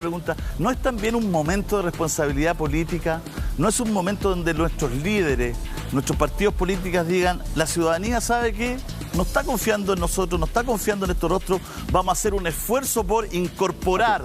Pregunta, ¿no es también un momento de responsabilidad política? ¿No es un momento donde nuestros líderes, nuestros partidos políticos digan, la ciudadanía sabe que no está confiando en nosotros, no está confiando en estos rostros, vamos a hacer un esfuerzo por incorporar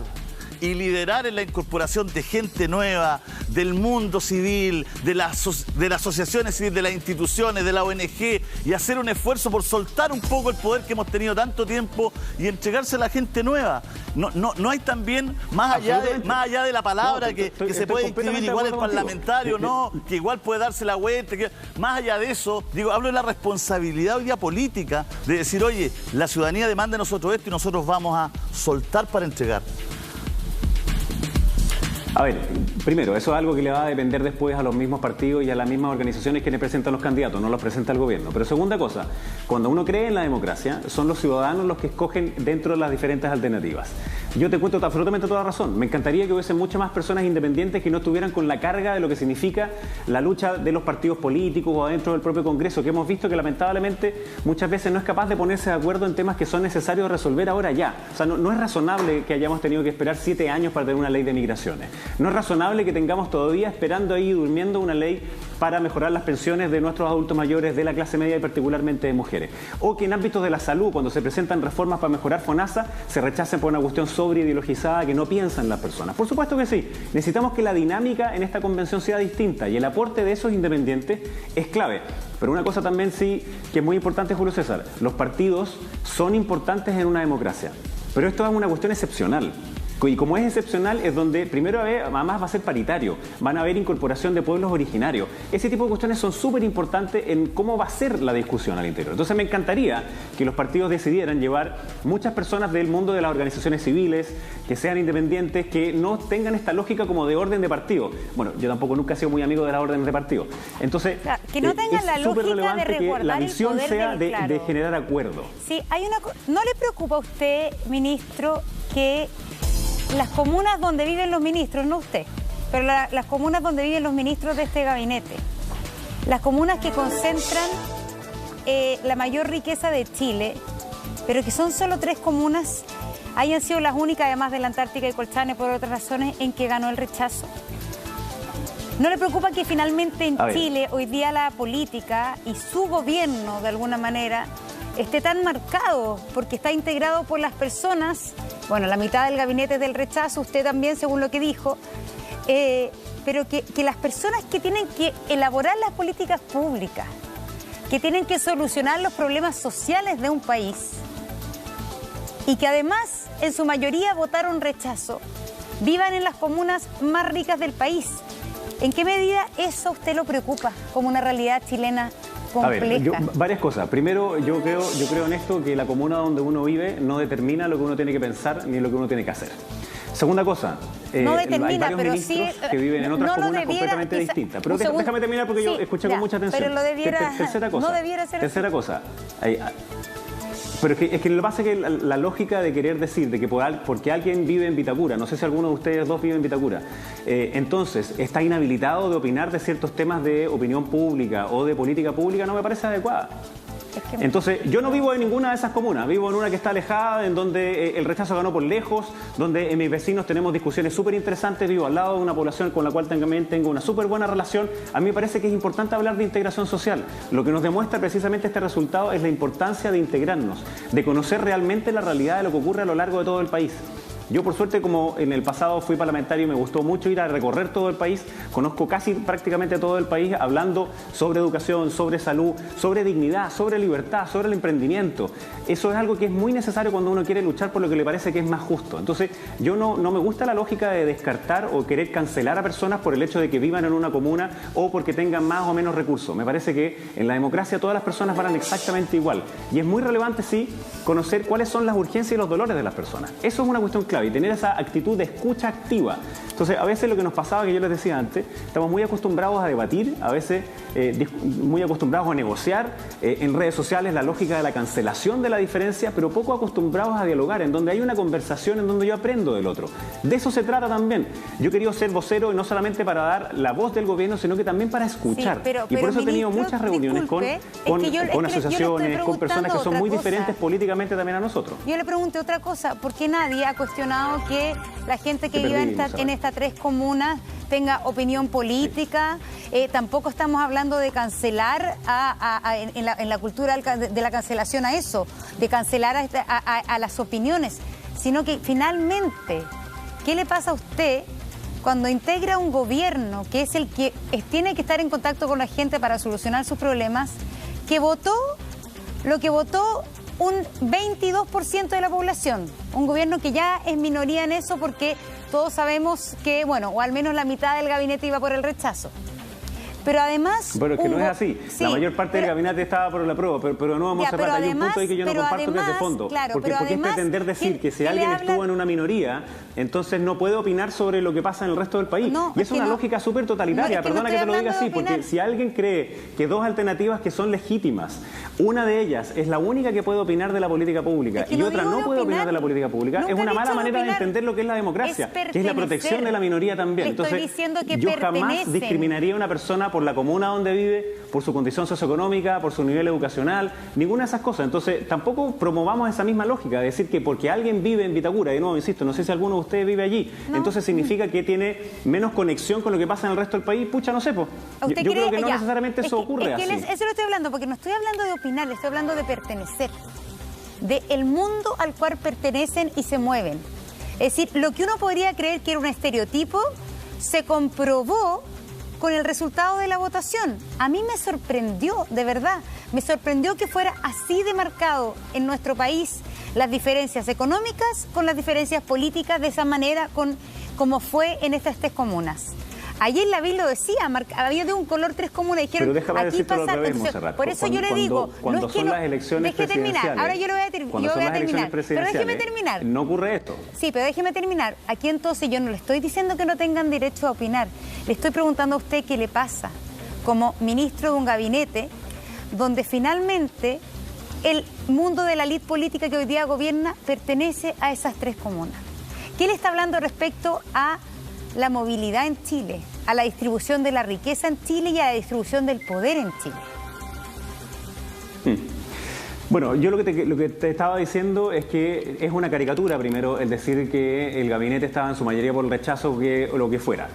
y liderar en la incorporación de gente nueva, del mundo civil, de las asociaciones civiles, de las instituciones, de la ONG, y hacer un esfuerzo por soltar un poco el poder que hemos tenido tanto tiempo y entregarse a la gente nueva? No hay también, más allá de la palabra, que se puede inscribir igual el parlamentario, ¿no? Que igual puede darse la vuelta, más allá de eso, digo, hablo de la responsabilidad hoy día política, de decir, oye, la ciudadanía demanda de nosotros esto y nosotros vamos a soltar para entregar. A ver, primero, eso es algo que le va a depender después a los mismos partidos y a las mismas organizaciones que le presentan los candidatos, no los presenta el gobierno. Pero segunda cosa, cuando uno cree en la democracia, son los ciudadanos los que escogen dentro de las diferentes alternativas. Yo te cuento absolutamente toda razón. Me encantaría que hubiese muchas más personas independientes que no estuvieran con la carga de lo que significa la lucha de los partidos políticos o adentro del propio Congreso, que hemos visto que lamentablemente muchas veces no es capaz de ponerse de acuerdo en temas que son necesarios resolver ahora ya. O sea, no es razonable que hayamos tenido que esperar 7 años para tener una ley de migraciones. No es razonable que tengamos todavía esperando ahí durmiendo una ley para mejorar las pensiones de nuestros adultos mayores, de la clase media y particularmente de mujeres. O que en ámbitos de la salud, cuando se presentan reformas para mejorar FONASA, se rechacen por una cuestión sobreideologizada que no piensan las personas. Por supuesto que sí. Necesitamos que la dinámica en esta convención sea distinta y el aporte de esos independientes es clave. Pero una cosa también sí que es muy importante, Julio César, los partidos son importantes en una democracia. Pero esto es una cuestión excepcional. Y como es excepcional, es donde primero además va a ser paritario, van a haber incorporación de pueblos originarios. Ese tipo de cuestiones son súper importantes en cómo va a ser la discusión al interior. Entonces me encantaría que los partidos decidieran llevar muchas personas del mundo de las organizaciones civiles, que sean independientes, que no tengan esta lógica como de orden de partido. Bueno, yo tampoco nunca he sido muy amigo de las órdenes de partido. Entonces, claro, que no tengan la lógica de resguardar que la misión el poder sea del de generar acuerdo. Sí, ¿no le preocupa a usted, ministro, que las comunas donde viven los ministros, no usted, pero las comunas donde viven los ministros de este gabinete, las comunas que concentran la mayor riqueza de Chile, pero que son solo 3 comunas, hayan sido las únicas, además de la Antártica y Colchane, por otras razones, en que ganó el rechazo? ¿No le preocupa que finalmente en Chile hoy día la política y su gobierno, de alguna manera, esté tan marcado porque está integrado por las personas? Bueno, la mitad del gabinete es del rechazo, usted también, según lo que dijo, pero que las personas que tienen que elaborar las políticas públicas, que tienen que solucionar los problemas sociales de un país y que además en su mayoría votaron rechazo, vivan en las comunas más ricas del país. ¿En qué medida eso a usted lo preocupa como una realidad chilena compleja? A ver, varias cosas. Primero, yo creo en esto, que la comuna donde uno vive no determina lo que uno tiene que pensar ni lo que uno tiene que hacer. Segunda cosa, no determina, hay varios ministros que viven en otras comunas completamente distintas. Pero déjame terminar porque yo escuché con mucha atención. Pero lo debiera, tercera cosa, no debiera ser tercera cosa. Pero es que lo que pasa es que la lógica de querer decir de que porque alguien vive en Vitacura, no sé si alguno de ustedes dos vive en Vitacura, entonces está inhabilitado de opinar de ciertos temas de opinión pública o de política pública, no me parece adecuada. Entonces, yo no vivo en ninguna de esas comunas, vivo en una que está alejada, en donde el rechazo ganó por lejos, donde en mis vecinos tenemos discusiones súper interesantes, vivo al lado de una población con la cual también tengo una súper buena relación. A mí me parece que es importante hablar de integración social. Lo que nos demuestra precisamente este resultado es la importancia de integrarnos, de conocer realmente la realidad de lo que ocurre a lo largo de todo el país. Yo, por suerte, como en el pasado fui parlamentario y me gustó mucho ir a recorrer todo el país, conozco prácticamente todo el país hablando sobre educación, sobre salud, sobre dignidad, sobre libertad, sobre el emprendimiento. Eso es algo que es muy necesario cuando uno quiere luchar por lo que le parece que es más justo. Entonces, yo no me gusta la lógica de descartar o querer cancelar a personas por el hecho de que vivan en una comuna o porque tengan más o menos recursos. Me parece que en la democracia todas las personas van exactamente igual. Y es muy relevante, sí, conocer cuáles son las urgencias y los dolores de las personas. Eso es una cuestión clave. Y tener esa actitud de escucha activa, Entonces, a veces lo que nos pasaba, que yo les decía antes, estamos muy acostumbrados a debatir, a veces muy acostumbrados a negociar, en redes sociales la lógica de la cancelación de la diferencia, pero poco acostumbrados a dialogar, en donde hay una conversación, en donde yo aprendo del otro. De eso se trata también. Yo he querido ser vocero y no solamente para dar la voz del gobierno, sino que también para escuchar. Sí, y por eso he tenido ministro, muchas reuniones con asociaciones, con personas que son muy diferentes políticamente también a nosotros. Yo le pregunté otra cosa, ¿por qué nadie ha cuestionado que la gente que vive en estas 3 comunas tenga opinión política? Tampoco estamos hablando de cancelar en la cultura de la cancelación a eso, de cancelar a las opiniones, sino que finalmente, ¿qué le pasa a usted cuando integra un gobierno que es el que tiene que estar en contacto con la gente para solucionar sus problemas, que votó lo que votó un 22% de la población? Un gobierno que ya es minoría en eso, porque todos sabemos que, bueno, o al menos la mitad del gabinete iba por el rechazo. Pero además... Bueno, es que no es así. Sí, la mayor parte del gabinete estaba por el apruebo, pero no vamos a cerrar. Hay un punto ahí que yo no comparto, que es de fondo. Claro, porque es pretender decir que si alguien estuvo en una minoría, entonces no puede opinar sobre lo que pasa en el resto del país. No, y es una lógica súper totalitaria, perdona que te lo diga así, porque si alguien cree que 2 alternativas que son legítimas, una de ellas es la única que puede opinar de la política pública y otra no puede opinar de la política pública, es una mala manera de entender lo que es la democracia, que es la protección de la minoría también. Entonces, yo jamás discriminaría a una persona por la comuna donde vive, por su condición socioeconómica, por su nivel educacional, ninguna de esas cosas. Entonces, tampoco promovamos esa misma lógica de decir que porque alguien vive en Vitacura, y de nuevo insisto, no sé si alguno de ustedes vive allí, entonces significa que tiene menos conexión con lo que pasa en el resto del país. Pucha, no sé, pues. Yo creo que no necesariamente eso ocurre así. Eso lo estoy hablando, porque no estoy hablando de opinar, estoy hablando de pertenecer, de el mundo al cual pertenecen y se mueven. Es decir, lo que uno podría creer que era un estereotipo, se comprobó con el resultado de la votación. A mí me sorprendió, de verdad, me sorprendió que fuera así de marcado en nuestro país las diferencias económicas con las diferencias políticas, de esa manera como fue en estas 3 comunas. Ayer la vi lo decía, había de un color 3 comunas, dijeron, pero déjame aquí pasa... Por eso yo le digo, cuando no es que son las elecciones presidenciales, ahora yo lo voy a terminar, pero déjeme terminar. No ocurre esto. Sí, pero déjeme terminar. Aquí entonces yo no le estoy diciendo que no tengan derecho a opinar, le estoy preguntando a usted qué le pasa como ministro de un gabinete donde finalmente el mundo de la élite política que hoy día gobierna pertenece a esas 3 comunas. ¿Qué le está hablando respecto a la movilidad en Chile, a la distribución de la riqueza en Chile y a la distribución del poder en Chile? Bueno, yo lo que te estaba diciendo es que es una caricatura, primero, el decir que el gabinete estaba en su mayoría por el rechazo o lo que fuera.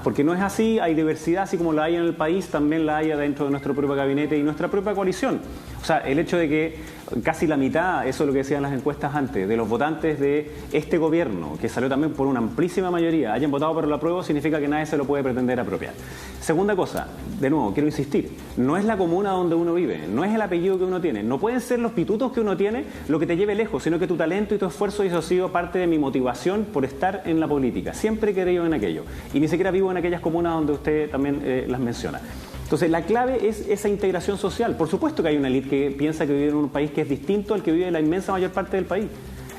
Porque no es así, hay diversidad, así como la hay en el país, también la hay dentro de nuestro propio gabinete y nuestra propia coalición. O sea, el hecho de que casi la mitad, eso es lo que decían las encuestas antes, de los votantes de este gobierno, que salió también por una amplísima mayoría, hayan votado por el apruebo, significa que nadie se lo puede pretender apropiar. Segunda cosa, de nuevo, quiero insistir, no es la comuna donde uno vive, no es el apellido que uno tiene, no pueden ser los pitutos que uno tiene lo que te lleve lejos, sino que tu talento y tu esfuerzo, y eso ha sido parte de mi motivación por estar en la política. Siempre he querido en aquello, y ni siquiera vivo en aquellas comunas donde usted también las menciona. Entonces, la clave es esa integración social. Por supuesto que hay una élite que piensa que vive en un país que es distinto al que vive la inmensa mayor parte del país.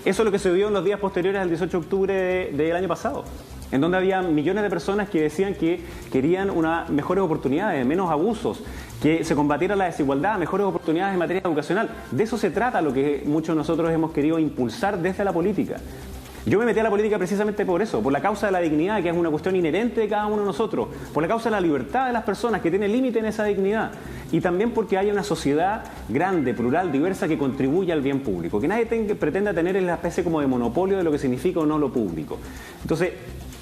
Eso es lo que se vio en los días posteriores al 18 de octubre del año pasado, en donde había millones de personas que decían que querían mejores oportunidades, menos abusos, que se combatiera la desigualdad, mejores oportunidades en materia educacional. De eso se trata lo que muchos de nosotros hemos querido impulsar desde la política. Yo me metí a la política precisamente por eso, por la causa de la dignidad, que es una cuestión inherente de cada uno de nosotros, por la causa de la libertad de las personas, que tiene límite en esa dignidad, y también porque haya una sociedad grande, plural, diversa, que contribuya al bien público, que nadie pretenda tener la especie como de monopolio de lo que significa o no lo público. Entonces,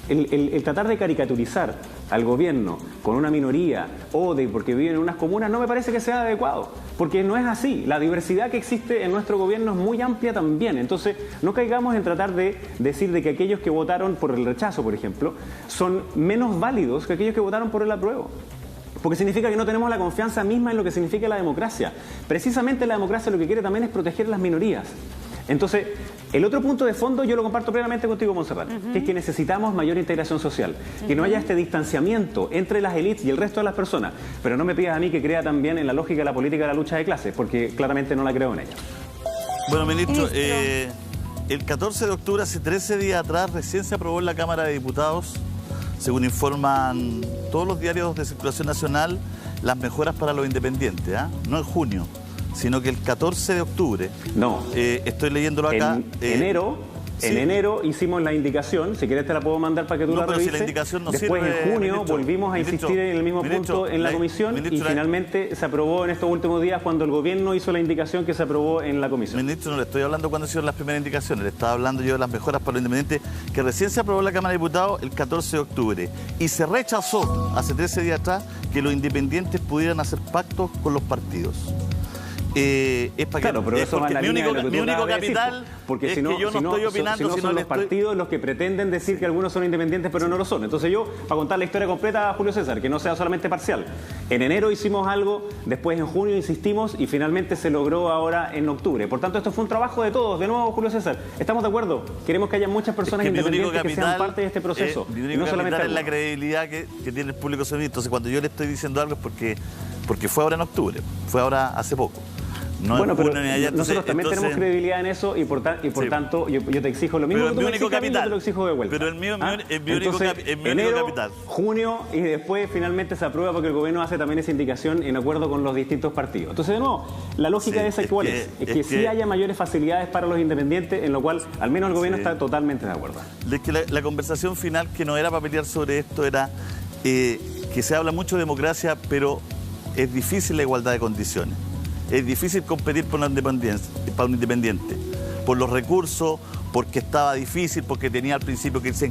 el tratar de caricaturizar al gobierno con una minoría o porque viven en unas comunas no me parece que sea adecuado, porque no es así. La diversidad que existe en nuestro gobierno es muy amplia también. Entonces, no caigamos en tratar de decir de que aquellos que votaron por el rechazo, por ejemplo, son menos válidos que aquellos que votaron por el apruebo. Porque significa que no tenemos la confianza misma en lo que significa la democracia. Precisamente la democracia lo que quiere también es proteger a las minorías. Entonces, el otro punto de fondo yo lo comparto plenamente contigo, Montserrat, que es que necesitamos mayor integración social, que no haya este distanciamiento entre las élites y el resto de las personas. Pero no me pidas a mí que crea también en la lógica de la política de la lucha de clases, porque claramente no la creo en ella. Bueno, ministro, el 14 de octubre, hace 13 días atrás, recién se aprobó en la Cámara de Diputados según informan todos los diarios de circulación nacional, las mejoras para los independientes, no en junio, sino que el 14 de octubre. No. Estoy leyéndolo acá. En enero hicimos la indicación, si querés te la puedo mandar para que tú la revises. Si la indicación no Después sirve, en junio ministro, volvimos a insistir en el mismo punto en la comisión y finalmente se aprobó en estos últimos días cuando el gobierno hizo la indicación que se aprobó en la comisión. Ministro, no le estoy hablando cuando hicieron las primeras indicaciones, le estaba hablando yo de las mejoras para los independientes que recién se aprobó en la Cámara de Diputados el 14 de octubre y se rechazó hace 13 días atrás que los independientes pudieran hacer pactos con los partidos. Es para claro, pero eso va en la línea de lo que mi único capital porque es si no, que yo no estoy opinando, si no son los partidos los que pretenden decir que algunos son independientes pero no lo son. Entonces yo, para contar la historia completa a Julio César, que no sea solamente parcial, en enero hicimos algo, después en junio insistimos y finalmente se logró ahora en octubre. Por tanto, esto fue un trabajo de todos. De nuevo, Julio César, ¿estamos de acuerdo? Queremos que haya muchas personas independientes que sean parte de este proceso. Mi único capital es la credibilidad que tiene el público civil. Entonces, cuando yo le estoy diciendo algo es porque fue ahora en octubre, fue ahora hace poco. No bueno, pero nosotros también tenemos credibilidad en eso y por tanto yo te exijo lo mismo pero que tú me exijas a mí, yo te lo exijo de vuelta. Pero el mío es mi único capital. Junio y después finalmente se aprueba porque el gobierno hace también esa indicación en acuerdo con los distintos partidos. Entonces, de nuevo, la lógica de esa cuál es que sí haya mayores facilidades para los independientes, en lo cual al menos el gobierno está totalmente de acuerdo. Es que la conversación final, que no era para pelear sobre esto, era que se habla mucho de democracia, pero es difícil la igualdad de condiciones. Es difícil competir para un independiente, por los recursos, porque estaba difícil, porque tenía al principio que irse en